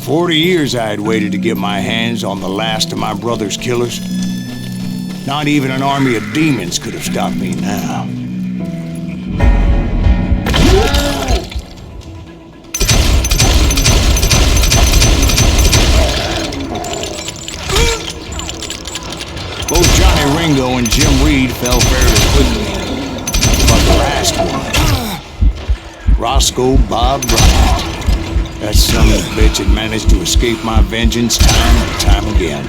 40 years I had waited to get my hands on the last of my brother's killers. Not even an army of demons could have stopped me now. Both Johnny Ringo and Jim Reed fell fairly quickly. But the last one, Roscoe Bob Bryant, that son of a bitch had managed to escape my vengeance time and time again.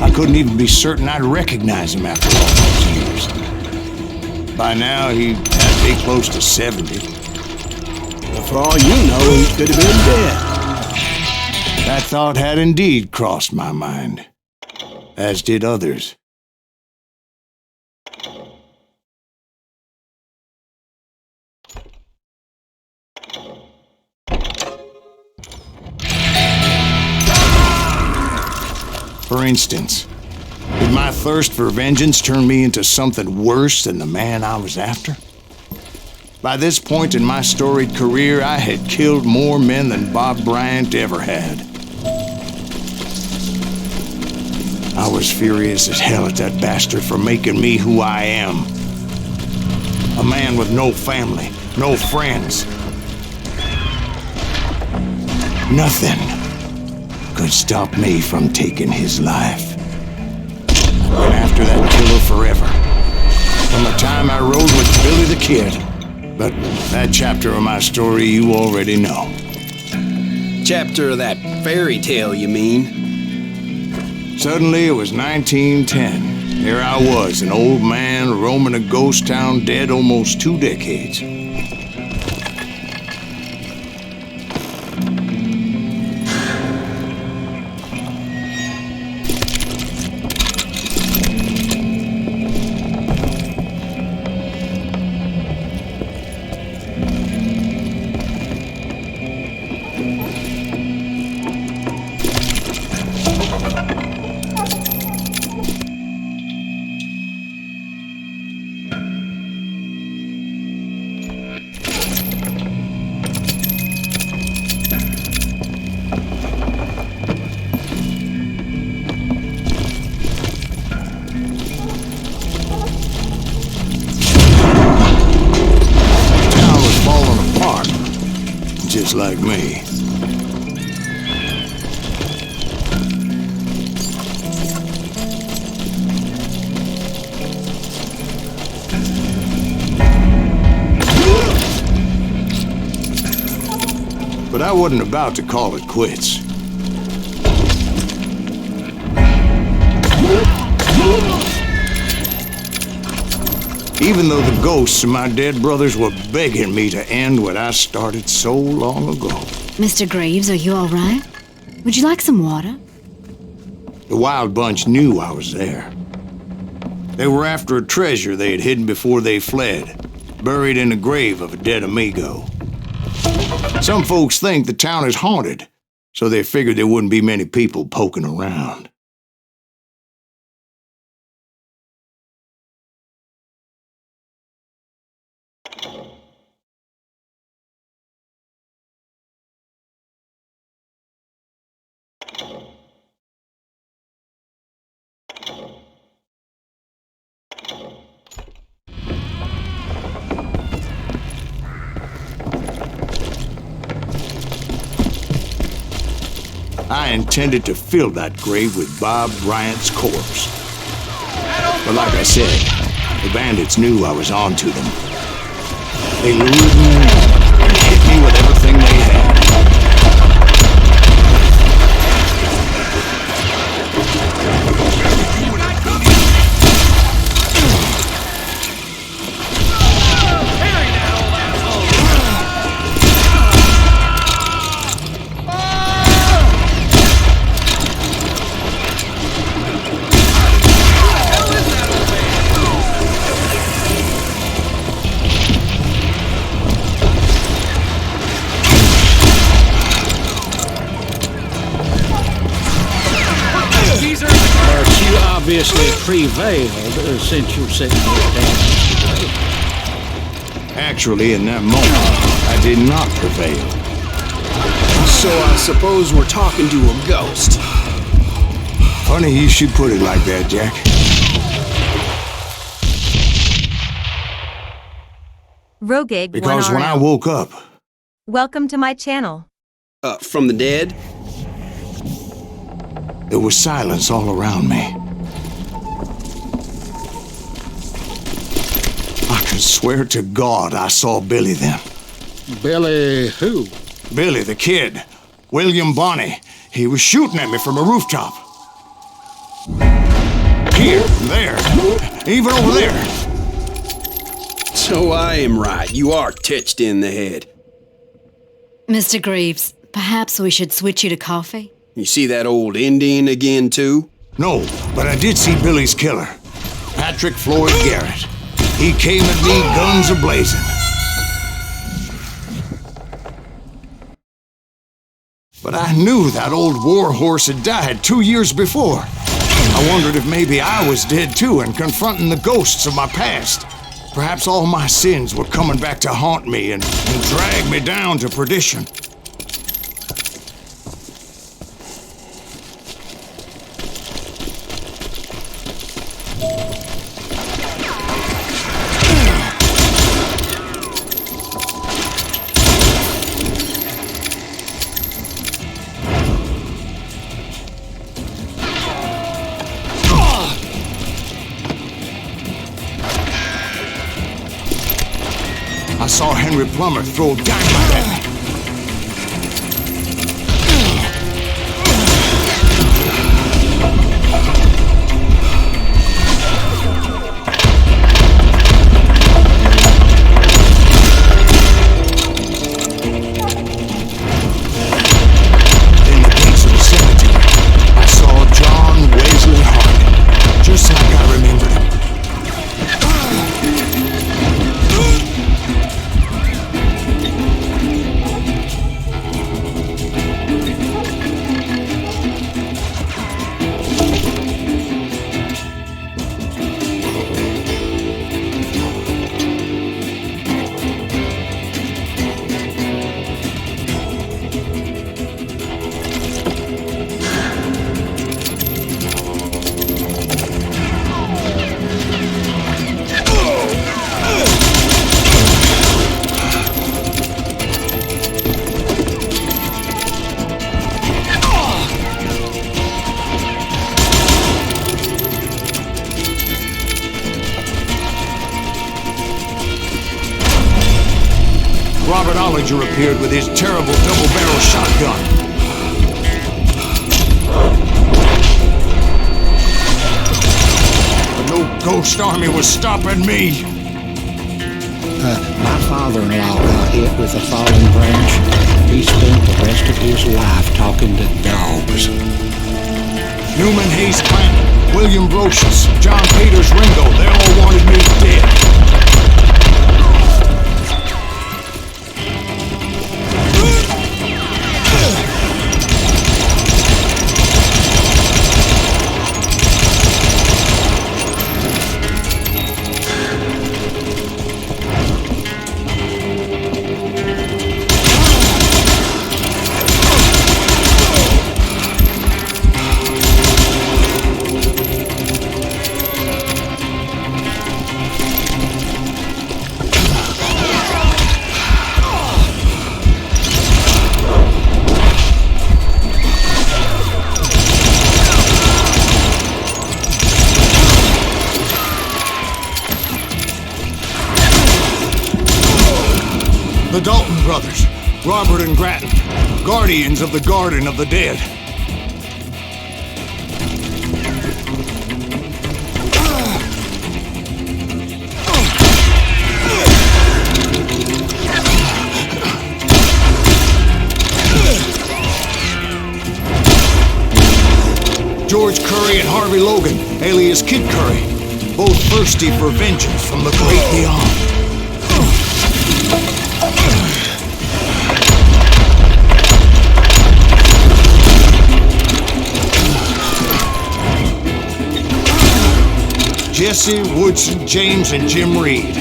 I couldn't even be certain I'd recognize him after all those years. By now, he had to be close to 70. But for all you know, he could have been dead. That thought had indeed crossed my mind, as did others. For instance, did my thirst for vengeance turn me into something worse than the man I was after? By this point in my storied career, I had killed more men than Bob Bryant ever had. I was furious as hell at that bastard for making me who I am. A man with no family, no friends. Nothing could stop me from taking his life. I went after that killer forever. From the time I rode with Billy the Kid. But that chapter of my story you already know. Chapter of that fairy tale, you mean? Suddenly it was 1910. Here I was, an old man roaming a ghost town dead almost 2 decades. Just like me. But I wasn't about to call it quits. Even though the ghosts of my dead brothers were begging me to end what I started so long ago. Mr. Graves, are you all right? Would you like some water? The Wild Bunch knew I was there. They were after a treasure they had hidden before they fled, buried in the grave of a dead amigo. Some folks think the town is haunted, so they figured there wouldn't be many people poking around. I intended to fill that grave with Bob Bryant's corpse. But like I said, the bandits knew I was on to them. They lured me and hit me with everything they had. Obviously prevailed since you sent me down. Actually, in that moment, I did not prevail. I So I suppose we're talking to a ghost. Funny you should put it like that, Jack. Rogig Because when I 1RM. woke up, Welcome to my channel. From the dead? there was silence all around me. I could swear to God I saw Billy then. Billy who? Billy, the kid. William Bonney. He was shooting at me from a rooftop. Here, there, even over there. So I am right. You are touched in the head. Mr. Greaves, perhaps we should switch you to coffee? You see that old Indian again, too? No, but I did see Billy's killer, Patrick Floyd Garrett. He came at me guns a-blazing. But I knew that old war horse had died 2 years before. I wondered if maybe I was dead too and confronting the ghosts of my past. Perhaps all my sins were coming back to haunt me and drag me down to perdition. I saw Henry Plummer throw dynamite at me. In the gates of the cemetery, I saw John Wesley Harding, just like I remembered him. Robert Ollinger appeared with his terrible double-barrel shotgun. But no ghost army was stopping me. My father-in-law got hit with a falling branch. He spent the rest of his life talking to dogs. Newman Hayes Clanton, William Brocious, John Peters Ringo, they all wanted me dead. The Dalton brothers, Robert and Grattan, guardians of the Garden of the Dead. George Curry and Harvey Logan, alias Kid Curry, both thirsty for vengeance from the great beyond. Jesse, Woodson, James, and Jim Reed.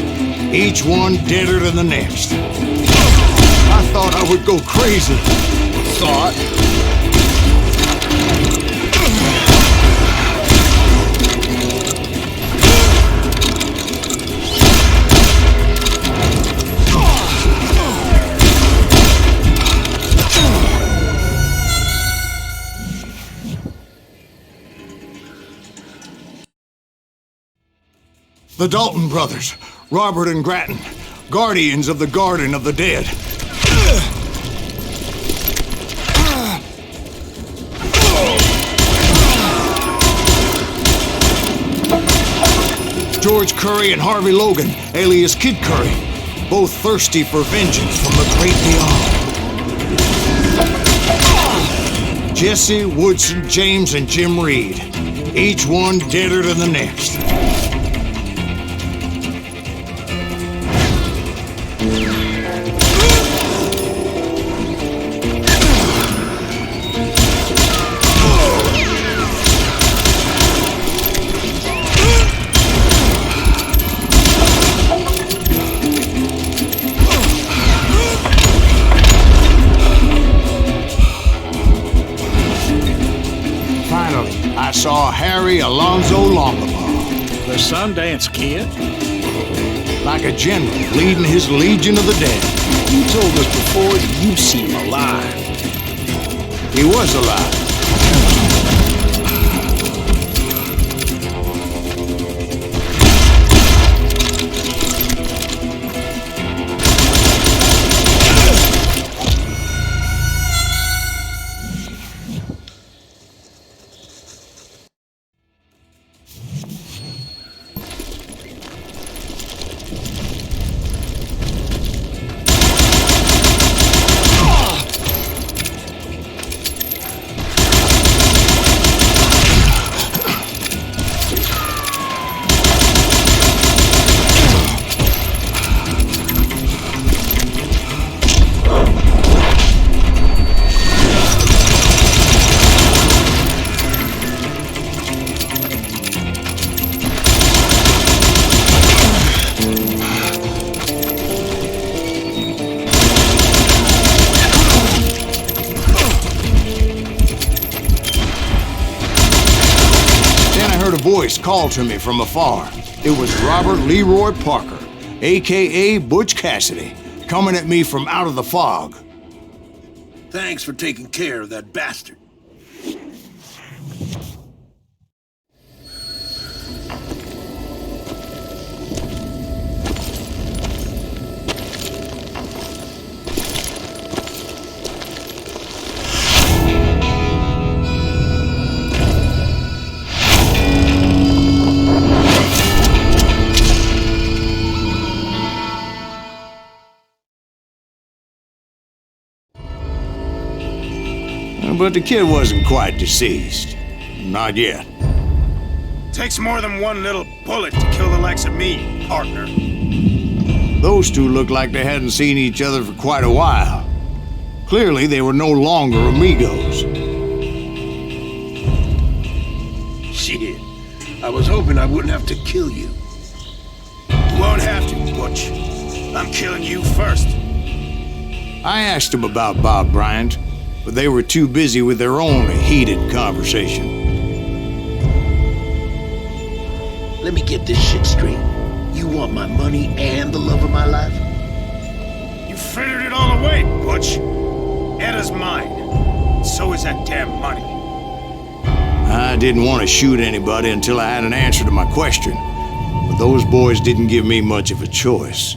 Each one deader than the next. I thought I would go crazy. thought. The Dalton brothers, Robert and Grattan, guardians of the Garden of the Dead. George Curry and Harvey Logan, alias Kid Curry, both thirsty for vengeance from the great beyond. Jesse, Woodson, James, and Jim Reed, each one deader than the next. I saw Harry Alonzo Longabaugh. The Sundance Kid? Like a general leading his legion of the dead. You told us before that you seem alive. He was alive. Voice called to me from afar. It was Robert Leroy Parker, a.k.a. Butch Cassidy, coming at me from out of the fog. Thanks for taking care of that bastard. But the kid wasn't quite deceased. Not yet. Takes more than one little bullet to kill the likes of me, partner. Those two looked like they hadn't seen each other for quite a while. Clearly, they were no longer amigos. Shit. I was hoping I wouldn't have to kill you. You won't have to, Butch. I'm killing you first. I asked them about Bob Bryant, but they were too busy with their own heated conversation. Let me get this shit straight. You want my money and the love of my life? You frittered it all away, Butch. Etta's mine. So is that damn money. I didn't want to shoot anybody until I had an answer to my question, but those boys didn't give me much of a choice.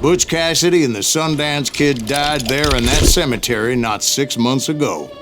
Butch Cassidy and the Sundance Kid died there in that cemetery not 6 months ago.